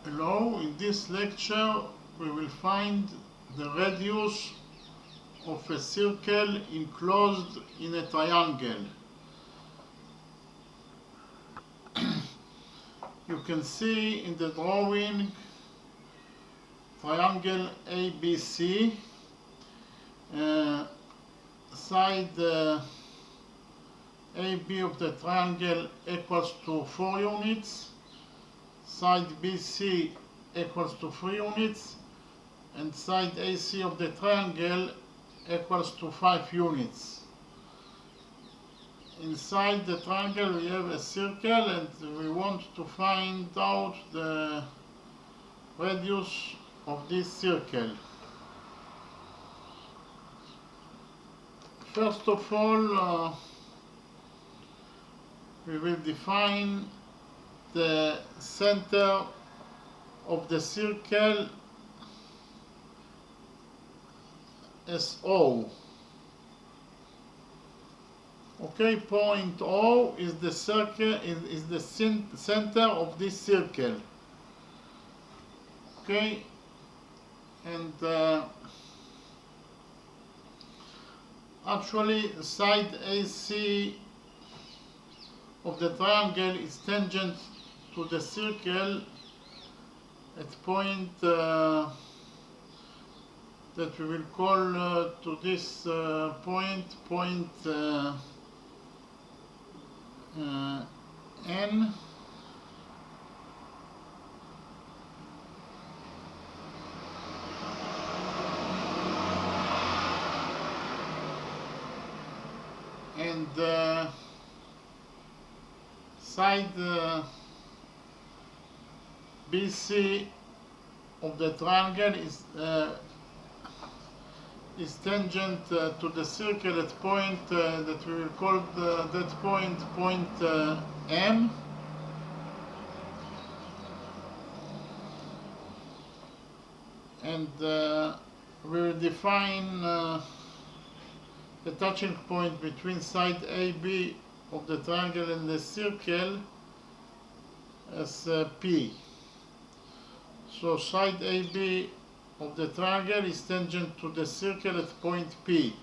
Hello, in this lecture we will find the radius of a circle enclosed in a triangle. You can see in the drawing triangle ABC, side AB of the triangle equals to 4 units, side BC equals to 3 units, and side AC of the triangle equals to 5 units. Inside the triangle we have a circle and we want to find out the radius of this circle. First of all, we will define the center of the circle as O. Okay, point O is the circle, is the center of this circle. Okay, and actually side AC of the triangle is tangent to the circle at point that we will call to this point N, and side BC of the triangle is tangent to the circle at point that we will call that point M, and we will define the touching point between side AB of the triangle and the circle as P. So side AB of the triangle is tangent to the circle at point P.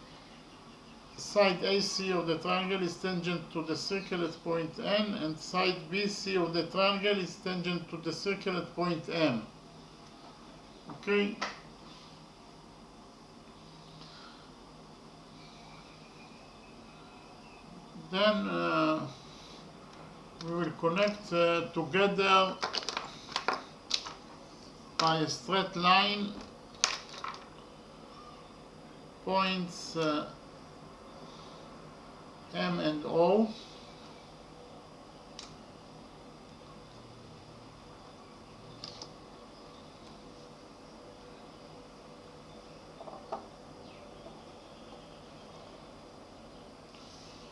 Side AC of the triangle is tangent to the circle at point N, and side BC of the triangle is tangent to the circle at point M. Okay? Then we will connect together by a straight line points M and O.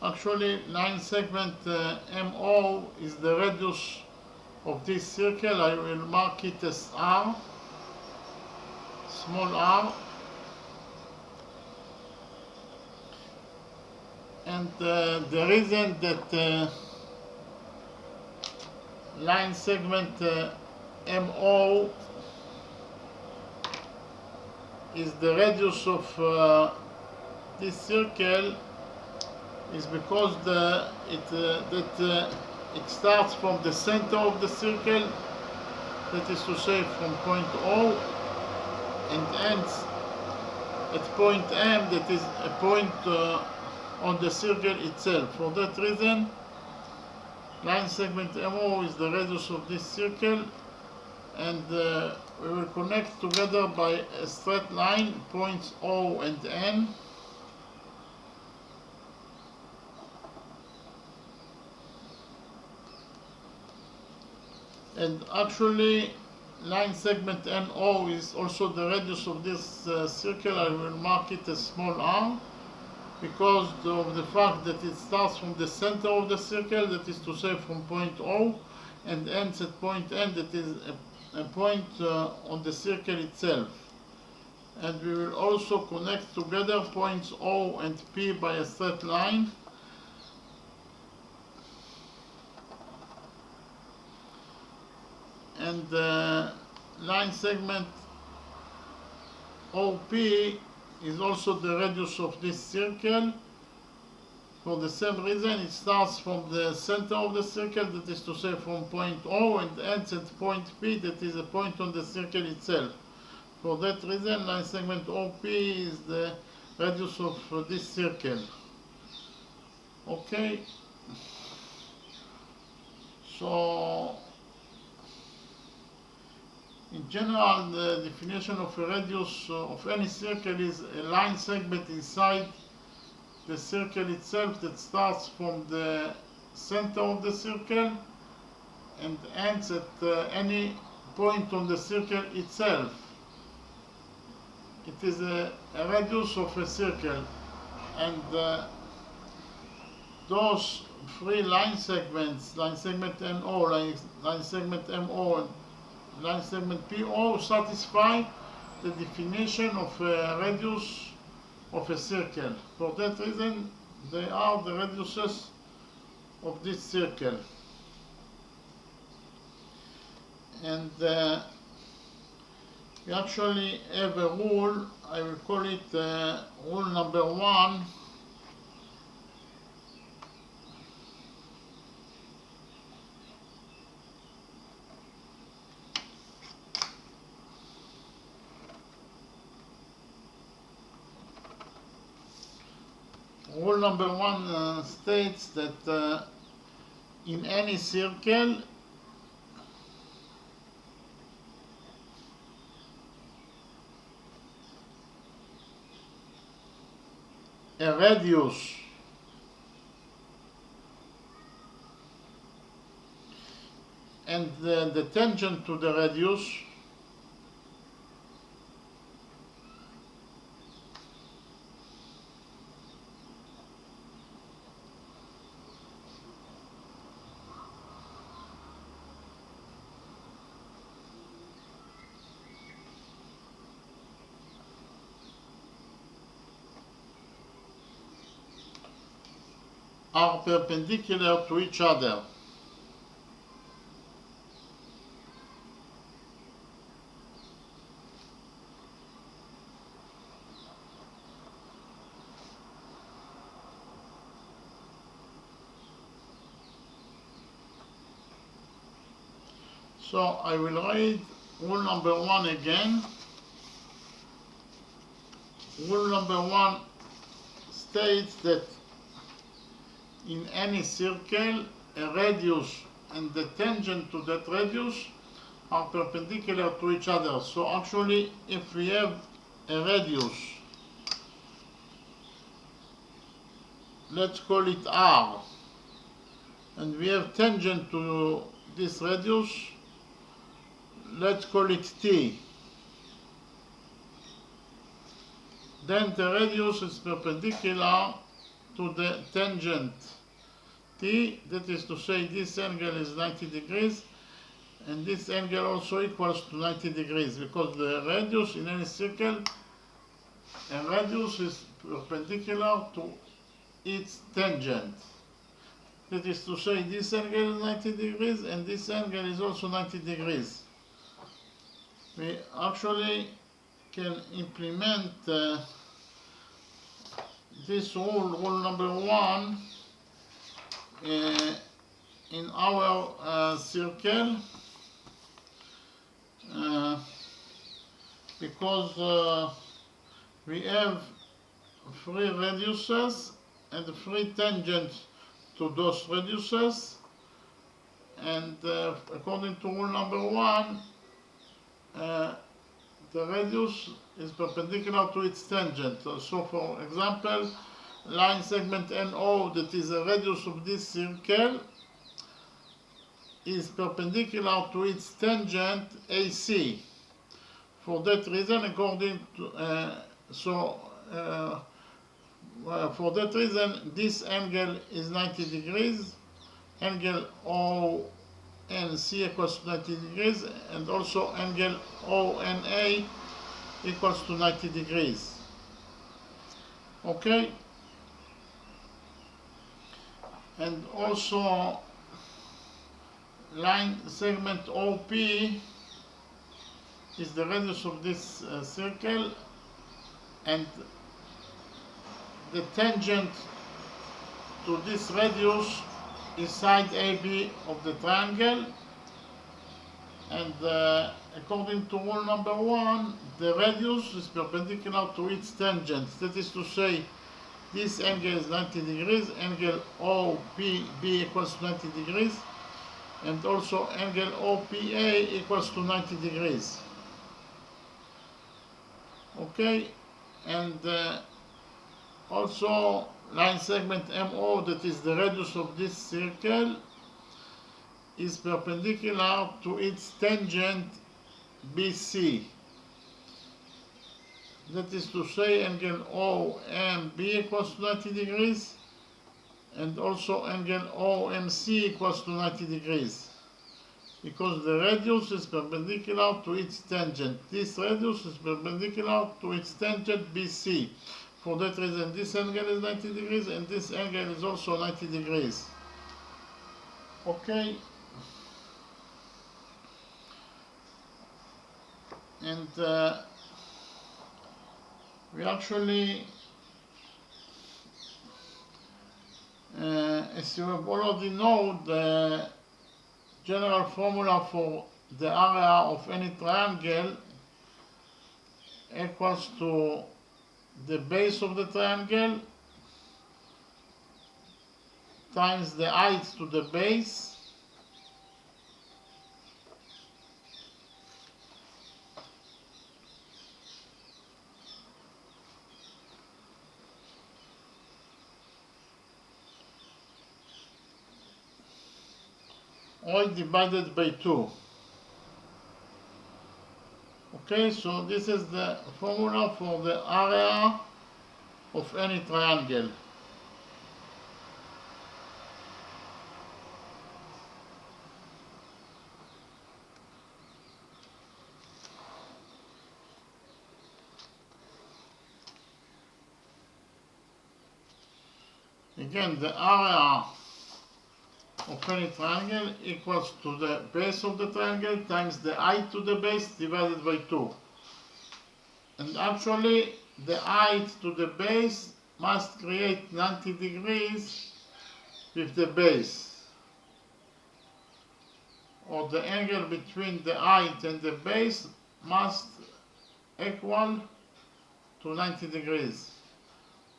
Actually, line segment MO is the radius of this circle. I will mark it as R, small r, and the reason that line segment MO is the radius of this circle is because it starts from the center of the circle, that is to say from point O, and ends at point M, that is a point on the circle itself. For that reason, line segment MO is the radius of this circle, and we will connect together by a straight line points O and N. And actually, line segment NO is also the radius of this circle. I will mark it as small r because of the fact that it starts from the center of the circle, that is to say from point O, and ends at point N, that is a point on the circle itself. And we will also connect together points O and P by a straight line. and line segment OP is also the radius of this circle. For the same reason, it starts from the center of the circle, that is to say from point O, and ends at point P, that is a point on the circle itself. For that reason, line segment OP is the radius of this circle. Okay, so in general, the definition of a radius of any circle is a line segment inside the circle itself that starts from the center of the circle and ends at any point on the circle itself. It is a radius of a circle, and those three line segments, line segment NO, line segment MO, and line segment PO, satisfy the definition of a radius of a circle. For that reason, they are the radiuses of this circle. And we actually have a rule, I will call it rule number 1. Rule number 1 states that in any circle, a radius and the tangent to the radius are perpendicular to each other. So I will read rule number 1 again. Rule number 1 states that in any circle, a radius and the tangent to that radius are perpendicular to each other. So actually, if we have a radius, let's call it R, and we have tangent to this radius, let's call it T, then the radius is perpendicular to the tangent T, that is to say this angle is 90 degrees and this angle also equals to 90 degrees, because the radius in any circle, a radius is perpendicular to its tangent. That is to say this angle is 90 degrees and this angle is also 90 degrees. We actually can implement this rule, rule number 1, in our circle, because we have 3 radiuses and 3 tangents to those radiuses, and according to rule number 1, the radius is perpendicular to its tangent. So for example, line segment NO, that is the radius of this circle, is perpendicular to its tangent AC. For that reason, according to for that reason, this angle is 90 degrees, angle ONC equals to 90 degrees, and also angle ONA equals to 90 degrees. Okay? And also line segment OP is the radius of this circle, and the tangent to this radius is side AB of the triangle. And according to rule number 1, the radius is perpendicular to its tangent. That is to say, this angle is 90 degrees, angle OPB equals to 90 degrees, and also angle OPA equals to 90 degrees. Okay, and also line segment MO, that is the radius of this circle, is perpendicular to its tangent BC. That is to say, angle OMB equals to 90 degrees, and also angle OMC equals to 90 degrees, because the radius is perpendicular to its tangent. This radius is perpendicular to its tangent BC. For that reason, this angle is 90 degrees, and this angle is also 90 degrees. Okay? And we actually, as you have already know, the general formula for the area of any triangle equals to the base of the triangle times the height to the base all divided by 2. Okay, so this is the formula for the area of any triangle. Again, the area of any triangle equals to the base of the triangle times the height to the base divided by 2. And actually, the height to the base must create 90 degrees with the base, or the angle between the height and the base must equal to 90 degrees.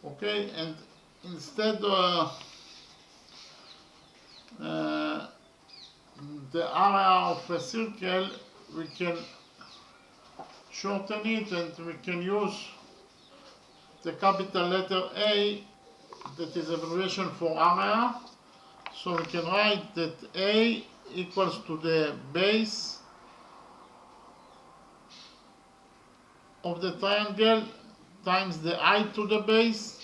Okay, and instead the area of a circle, we can shorten it, and we can use the capital letter A, that is abbreviation for area. So we can write that A equals to the base of the triangle times the height to the base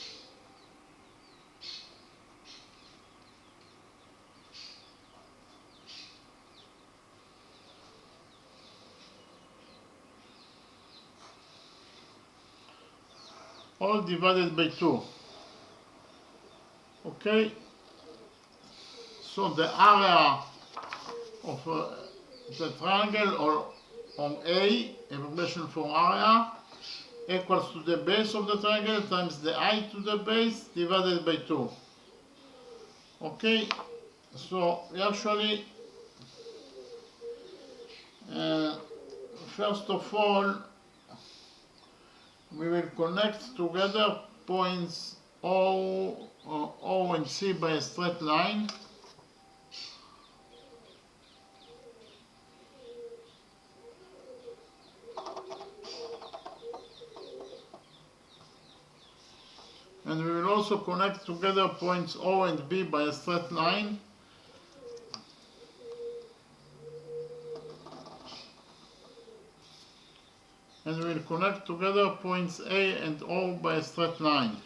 all divided by 2. Okay, so the area of the triangle, or on A, abbreviation for area, equals to the base of the triangle times the height to the base divided by 2. Okay, so we actually first of all, we will connect together points O and C by a straight line. And we will also connect together points O and B by a straight line. And we will connect together points A and O by a straight line.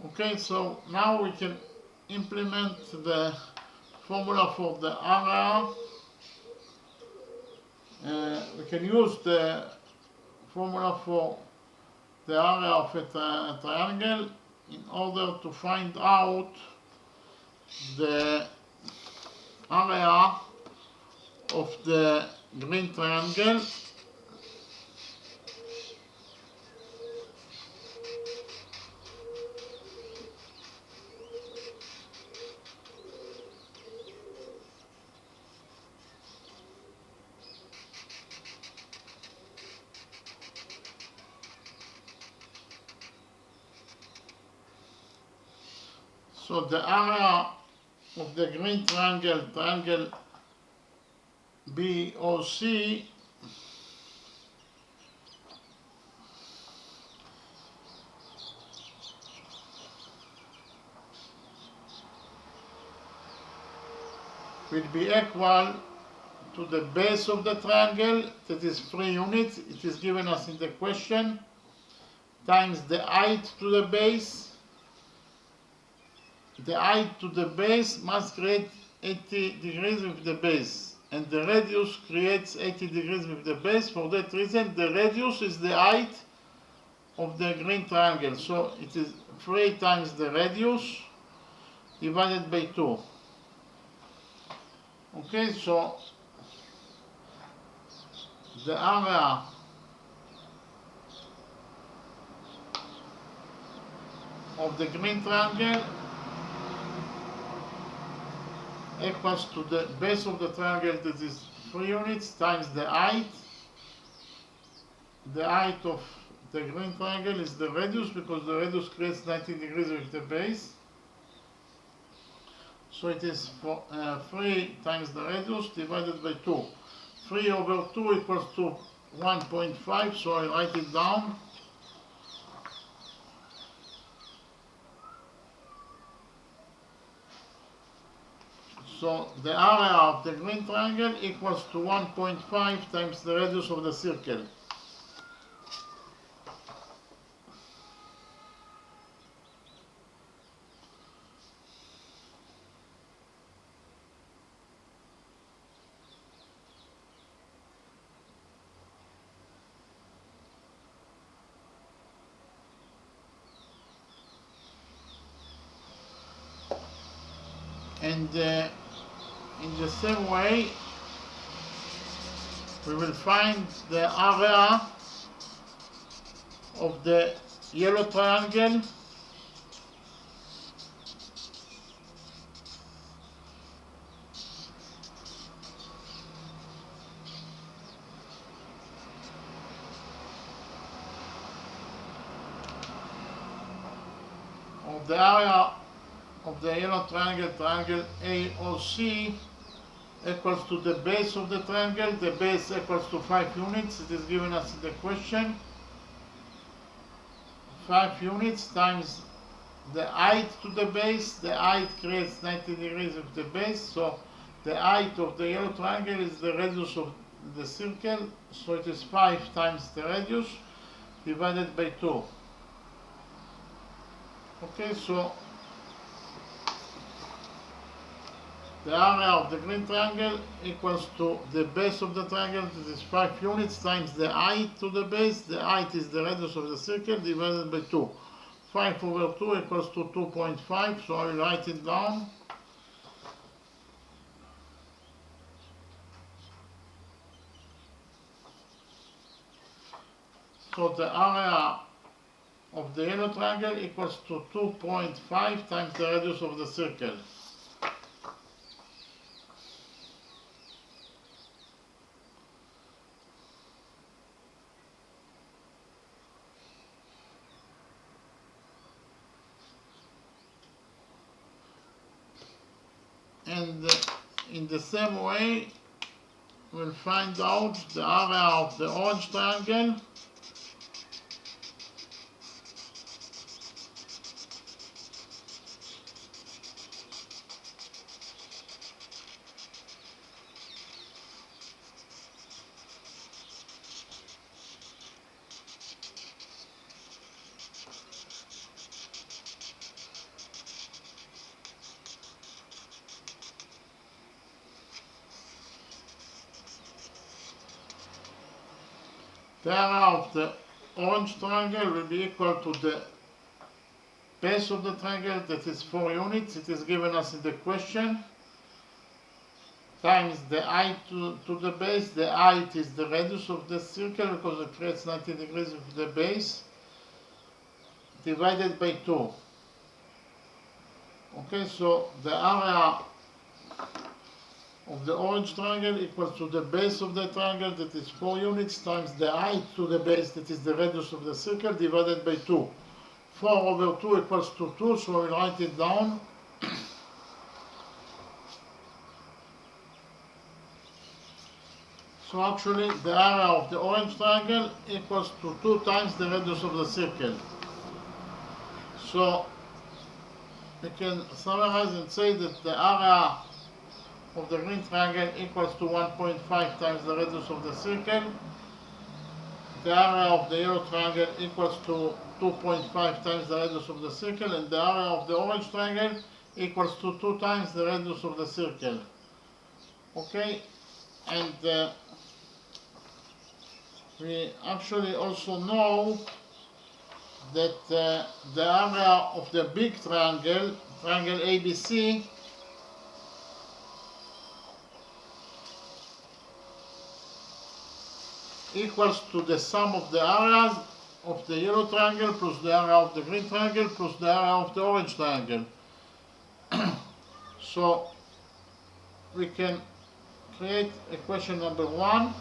Okay, so now we can implement the formula for the area. We can use the formula for the area of a triangle in order to find out the area area of the green triangle so the area of the green triangle, triangle BOC, will be equal to the base of the triangle, that is 3 units, it is given us in the question, times the height to the base. The height to the base must create 80 degrees with the base, and the radius creates 80 degrees with the base. For that reason, the radius is the height of the green triangle. So it is 3 times the radius divided by 2. Okay, so the area of the green triangle equals to the base of the triangle, that is 3 units, times the height. The height of the green triangle is the radius, because the radius creates 90 degrees with the base. So it is 3 times the radius divided by 2. 3 over 2 equals to 1.5, so I write it down. So the area of the green triangle equals to 1.5 times the radius of the circle. And in the same way, we will find the area of the yellow triangle of the yellow triangle, triangle AOC, equals to the base of the triangle. The base equals to 5 units. It is given us in the question. 5 units times the height to the base. The height creates 90 degrees of the base. So the height of the yellow triangle is the radius of the circle. So it is 5 times the radius divided by 2. Okay, so the area of the green triangle equals to the base of the triangle, that is 5 units, times the height to the base. The height is the radius of the circle divided by 2. 5 over 2 equals to 2.5, so I will write it down. So the area of the yellow triangle equals to 2.5 times the radius of the circle. And in the same way, we'll find out the area of the orange triangle. The area of the orange triangle will be equal to the base of the triangle, that is 4 units. It is given us in the question. times the height to the base. The height is the radius of the circle because it creates 90 degrees with the base, divided by 2. Okay, so the area of the orange triangle equals to the base of the triangle, that is 4 units, times the height to the base, that is the radius of the circle, divided by 2. 4 over 2 equals to 2, so we'll write it down. So actually the area of the orange triangle equals to 2 times the radius of the circle. So we can summarize and say that the area of the green triangle equals to 1.5 times the radius of the circle. The area of the yellow triangle equals to 2.5 times the radius of the circle, and the area of the orange triangle equals to 2 times the radius of the circle. Okay, and we actually also know that the area of the big triangle, triangle ABC, equals to the sum of the areas of the yellow triangle plus the area of the green triangle plus the area of the orange triangle. So we can create equation number 1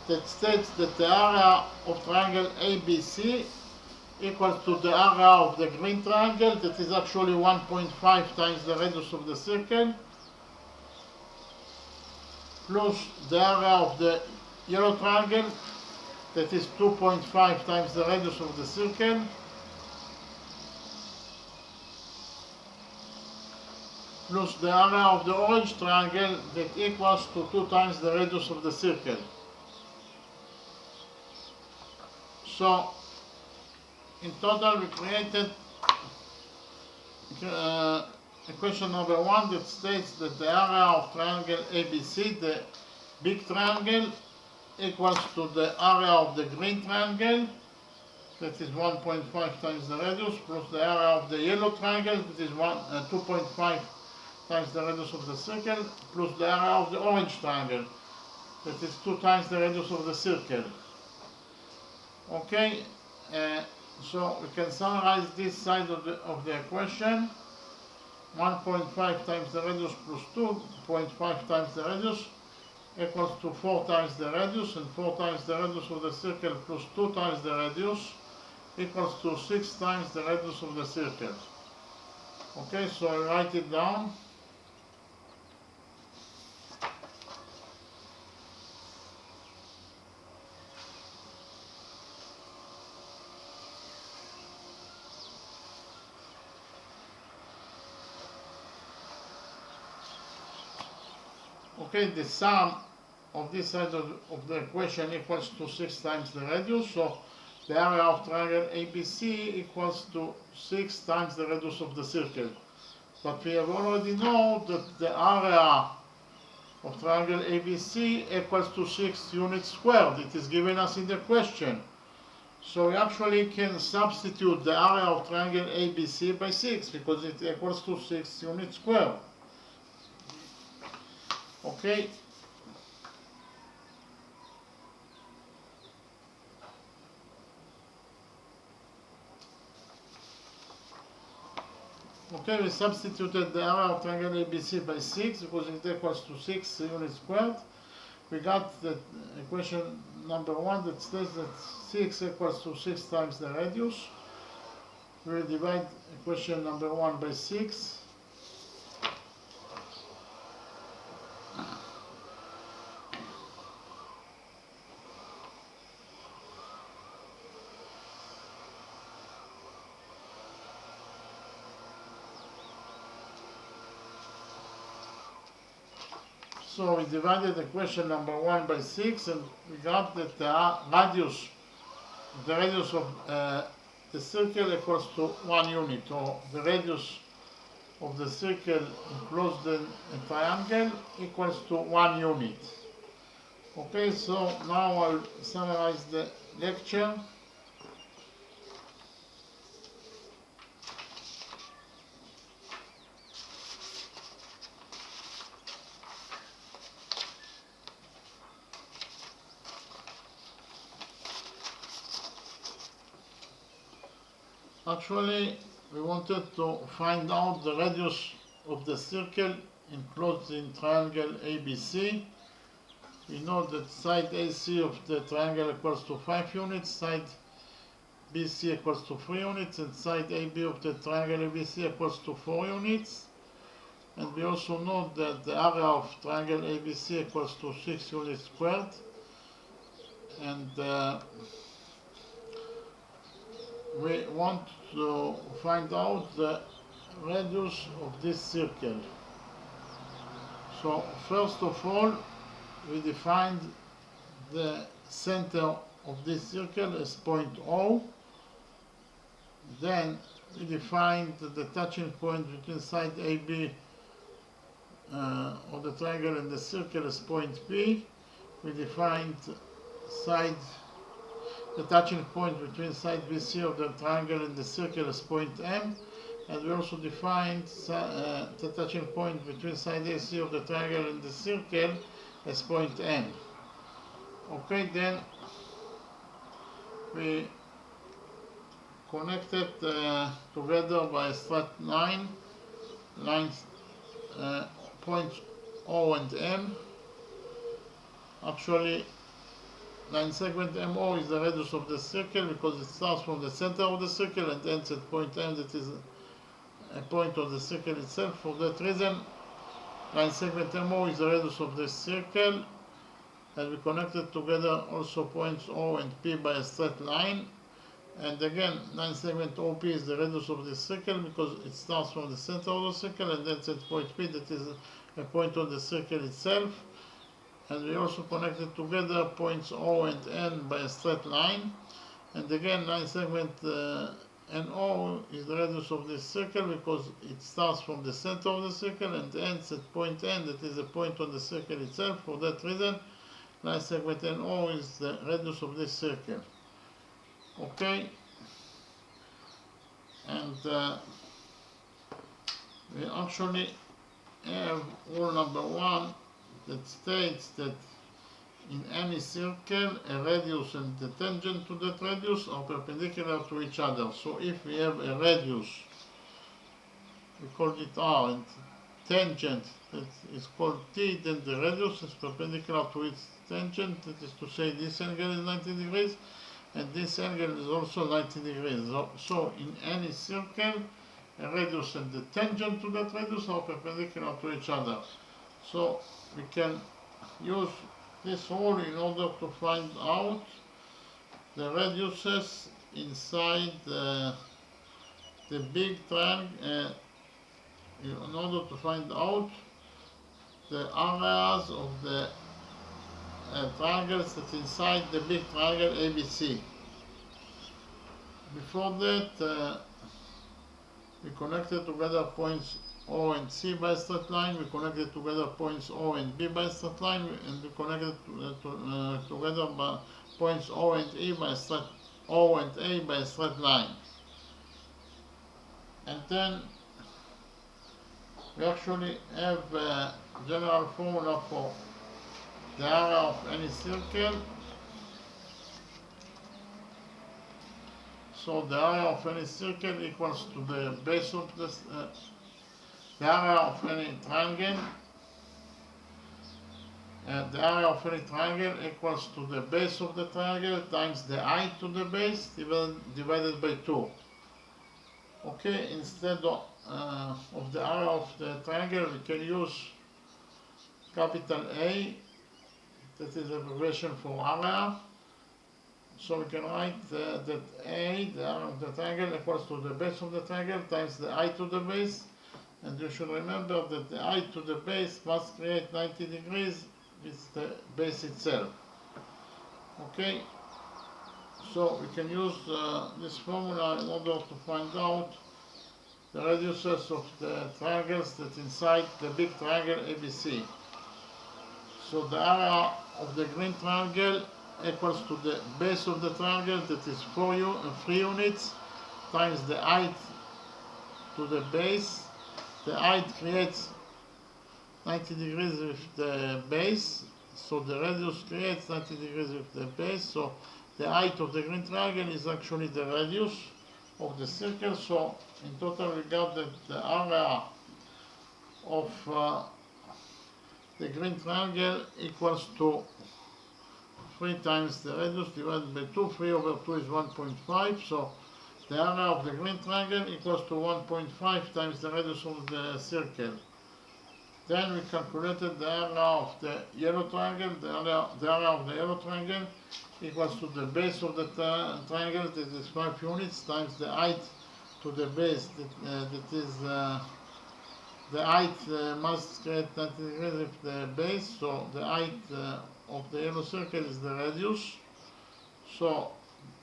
that states that the area of triangle ABC equals to the area of the green triangle, that is actually 1.5 times the radius of the circle, plus the area of the yellow triangle, that is 2.5 times the radius of the circle, plus the area of the orange triangle, that equals to 2 times the radius of the circle. So in total we created equation number 1 that states that the area of triangle ABC, the big triangle, equals to the area of the green triangle, that is 1.5 times the radius, plus the area of the yellow triangle, that is 2.5 times the radius of the circle, plus the area of the orange triangle, that is 2 times the radius of the circle. Okay, so we can summarize this side of the equation. 1.5 times the radius plus 2.5 times the radius equals to 4 times the radius, and 4 times the radius of the circle plus 2 times the radius equals to 6 times the radius of the circle. Okay, so I write it down. Okay, the sum of this side of the equation equals to 6 times the radius, so the area of triangle ABC equals to 6 times the radius of the circle. But we have already know that the area of triangle ABC equals to 6 units squared. It is given us in the question. So we actually can substitute the area of triangle ABC by 6 because it equals to 6 units squared. Okay. Okay, we substituted the area of triangle ABC by 6 because it equals to 6 units squared. We got the equation number 1 that states that 6 equals to 6 times the radius. We will divide equation number 1 by 6. So we divided equation number 1 by 6, and we got that the radius of the circle equals to 1 unit, or the radius of the circle enclosed in a triangle equals to 1 unit. Okay, so now I'll summarize the lecture. Actually, we wanted to find out the radius of the circle enclosed in triangle ABC. We know that side AC of the triangle equals to 5 units, side BC equals to 3 units, and side AB of the triangle ABC equals to 4 units. And we also know that the area of triangle ABC equals to 6 units squared. And we want to find out the radius of this circle. So first of all, we defined the center of this circle as point O. Then we defined the touching point between side AB of the triangle and the circle as point P. We defined the touching point between side BC of the triangle and the circle as point M, and we also defined the touching point between side AC of the triangle and the circle as point N. Okay, then we connected together by a straight line, lines points O and M. Actually, line segment MO is the radius of the circle because it starts from the center of the circle and ends at point M, that is a point of the circle itself. For that reason, line segment MO is the radius of the circle, and we connected together also points O and P by a straight line. And again, line segment OP is the radius of the circle because it starts from the center of the circle and ends at point P, that is a point on the circle itself. And we also connected together points O and N by a straight line. And again, line segment NO is the radius of this circle because it starts from the center of the circle and ends at point N, that is a point on the circle itself. For that reason, line segment NO is the radius of this circle. Okay, and we actually have rule number 1 that states that in any circle a radius and the tangent to that radius are perpendicular to each other. So if we have a radius, we call it R, and tangent that is called T, then the radius is perpendicular to its tangent, that is to say this angle is 90 degrees and this angle is also 90 degrees. So in any circle, a radius and the tangent to that radius are perpendicular to each other. So we can use this rule in order to find out the radiuses inside the big triangle, in order to find out the areas of the triangles that inside the big triangle ABC. Before that, we connected together points O and C by a straight line, we connected together points O and B by a straight line, and we connected together by points O and A by a straight line. And then we actually have a general formula for the area of any circle. So the area of any circle equals to the base of the area of any triangle. The area of any triangle equals to the base of the triangle times the height to the base divided by 2. Okay, instead of the area of the triangle, we can use capital A, that is abbreviation for area. So we can write that A, the area of the triangle, equals to the base of the triangle times the height to the base. And you should remember that the height to the base must create 90 degrees with the base itself. Okay, so we can use this formula in order to find out the radiuses of the triangles that inside the big triangle ABC. So the area of the green triangle equals to the base of the triangle, that is 3 units, times the height to the base. The height creates 90 degrees with the base, so the radius creates 90 degrees with the base. So the height of the green triangle is actually the radius, of the circle. So in total we got that the area of the green triangle equals to 3 times the radius divided by 2. 3 over 2 is 1.5. So the area of the green triangle equals to 1.5 times the radius of the circle. Then we calculated the area of the yellow triangle. The area of the yellow triangle equals to the base of the triangle, that is 5 units, times the height to the base, that is the height must create 90 degrees with the base, so the height of the yellow circle is the radius. So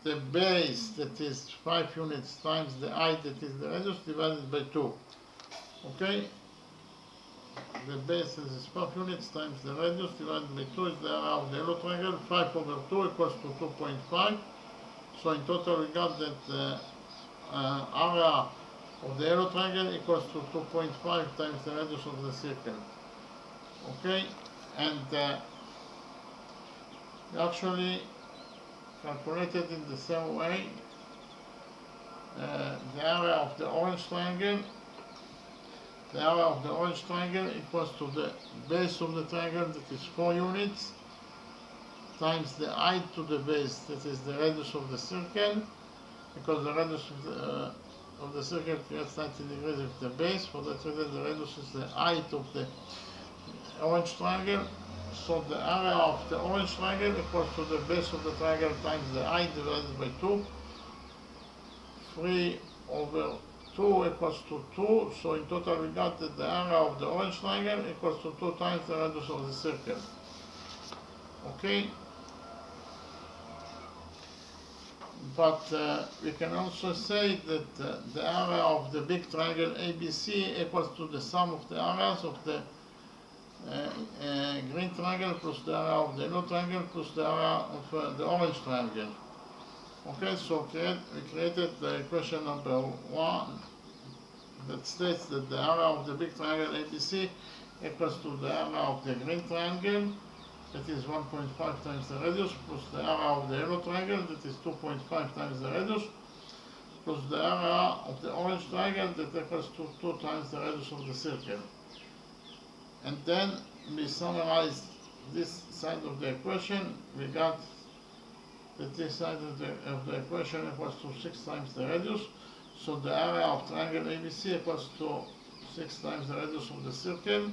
the base, that is 5 units, times the height, that is the radius, divided by 2. Okay? The base is 5 units times the radius divided by 2 is the area of the yellow triangle. 5 over 2 equals to 2.5. So in total we got that the area of the yellow triangle equals to 2.5 times the radius of the circle. Okay? And we actually calculated in the same way the area of the orange triangle. The area of the orange triangle equals to the base of the triangle, that is 4 units, times the height to the base, that is the radius of the circle, because the radius of the circle creates 90 degrees with the base. For that reason, the radius is the height of the orange triangle. So the area of the orange triangle equals to the base of the triangle times the height divided by 2. 3 over 2 equals to 2, so in total we got that the area of the orange triangle equals to 2 times the radius of the circle. Okay? But we can also say that the area of the big triangle ABC equals to the sum of the areas of the green triangle plus the area of the yellow triangle plus the area of the orange triangle. Okay, so we created the equation number 1 that states that the area of the big triangle ABC equals to the area of the green triangle, that is 1.5 times the radius, plus the area of the yellow triangle, that is 2.5 times the radius, plus the area of the orange triangle, that equals to 2 times the radius of the circle. And then we summarize this side of the equation. We got that this side of the equation equals to 6 times the radius. So the area of triangle ABC equals to 6 times the radius of the circle.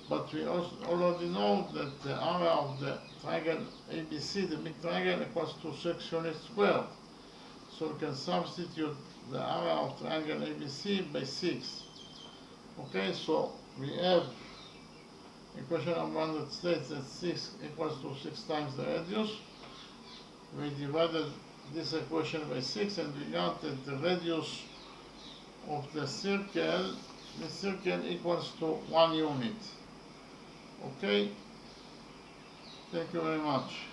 But we also already know that the area of the triangle ABC, the big triangle, equals to 6 units squared. So we can substitute the area of triangle ABC by 6. Okay, so we have equation number 1 that states that 6 equals to 6 times the radius. We divided this equation by 6 and we got that the radius of the circle equals to 1 unit. Okay? Thank you very much.